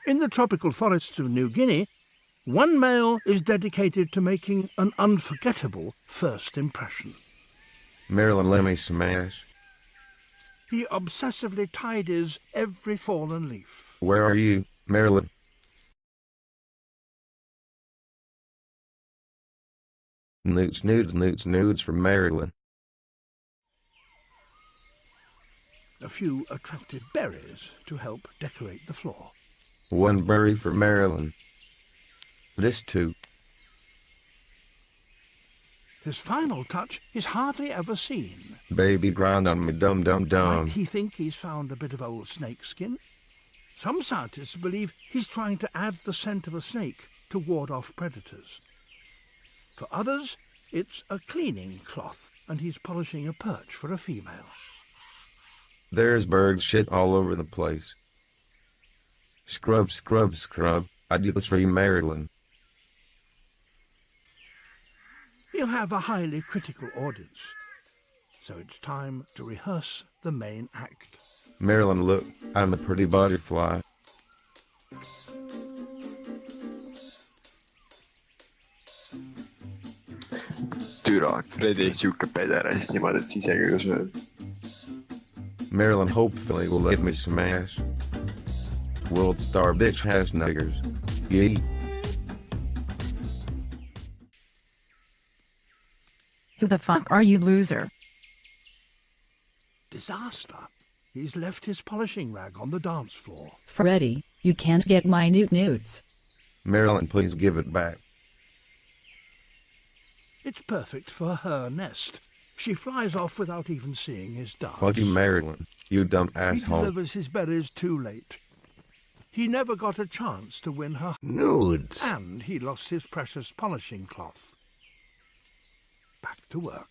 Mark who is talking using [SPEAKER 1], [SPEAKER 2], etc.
[SPEAKER 1] In the tropical forests of New Guinea, one male is dedicated to making an unforgettable first impression.
[SPEAKER 2] Marilyn, let me smash.
[SPEAKER 1] He obsessively tidies every fallen leaf.
[SPEAKER 2] Where are you, Marilyn? Newts, nudes, newts, nudes from Marilyn.
[SPEAKER 1] A few attractive berries to help decorate the floor.
[SPEAKER 2] One berry for Marilyn. This too.
[SPEAKER 1] His final touch is hardly ever seen.
[SPEAKER 2] Baby grind on me, dum dum dum.
[SPEAKER 1] Might he think he's found a bit of old snake skin? Some scientists believe he's trying to add the scent of a snake to ward off predators. For others, it's a cleaning cloth, and he's polishing a perch for a female.
[SPEAKER 2] There's bird shit all over the place. Scrub, scrub, scrub. I do this for you, Marilyn.
[SPEAKER 1] He'll have a highly critical audience, so it's time to rehearse the main act.
[SPEAKER 2] Marilyn, look, I'm a pretty butterfly.
[SPEAKER 3] Türa, Fredy siuke pederast niimoodi, et siis ega sööb.
[SPEAKER 2] Marilyn hopefully will let me smash. World star bitch has niggers. Yeet.
[SPEAKER 4] Who the fuck are you, loser?
[SPEAKER 1] Disaster. He's left his polishing rag on the dance floor.
[SPEAKER 4] Fredy, you can't get my nudes.
[SPEAKER 2] Marilyn, please give it back.
[SPEAKER 1] It's perfect for her nest. She flies off without even seeing his dance.
[SPEAKER 2] Fuck you, Marilyn. You dumb
[SPEAKER 1] He
[SPEAKER 2] asshole.
[SPEAKER 1] delivers his berries too late. He never got a chance to win her,
[SPEAKER 2] Nudes.
[SPEAKER 1] and he lost his precious polishing cloth. Back to work.